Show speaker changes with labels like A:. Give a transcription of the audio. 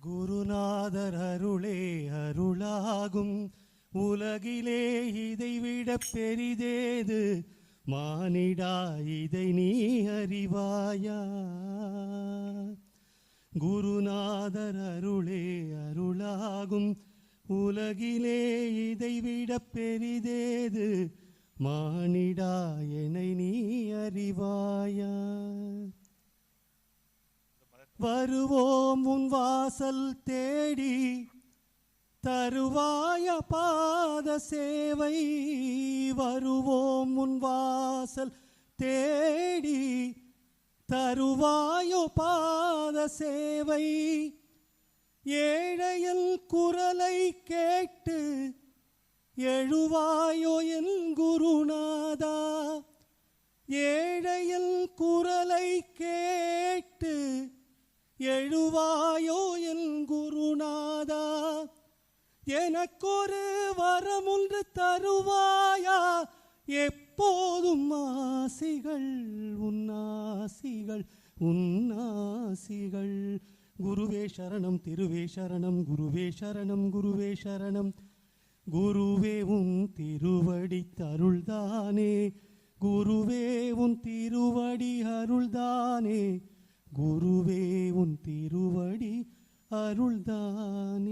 A: குருநாதர் அருளே அருளாகும் உலகிலே இதைவிட பெரிதேது மானிடா இதை நீ அறிவாயா. குருநாதர் அருளே அருளாகும் உலகிலே இதைவிட பெரிதேது மானிடா என்னை நீ அறிவாயா. வருவோம் உன் வாசல் தேடி தருவாய பாத சேவை. வருவோம் உன் வாசல் தேடி தருவாயோ பாத சேவை. ஏழையல் குரலை கேட்டு எழுவாயோ என் குருநாதா. ஏழையல் குரலை கேட்டு எழுவாயோ என் குருநாதா. எனக்கொரு வரமொன்று தருவாயா. எப்போதும் ஆசிகள் உன்னாசிகள் உன்னாசிகள். குருவே சரணம் திருவே சரணம் குருவே சரணம் குருவே சரணம். குருவே உன் திருவடி அருள்தானே. குருவே உன் திருவடி அருள்தானே. குருவே உன் திருவடி அருள்தானே.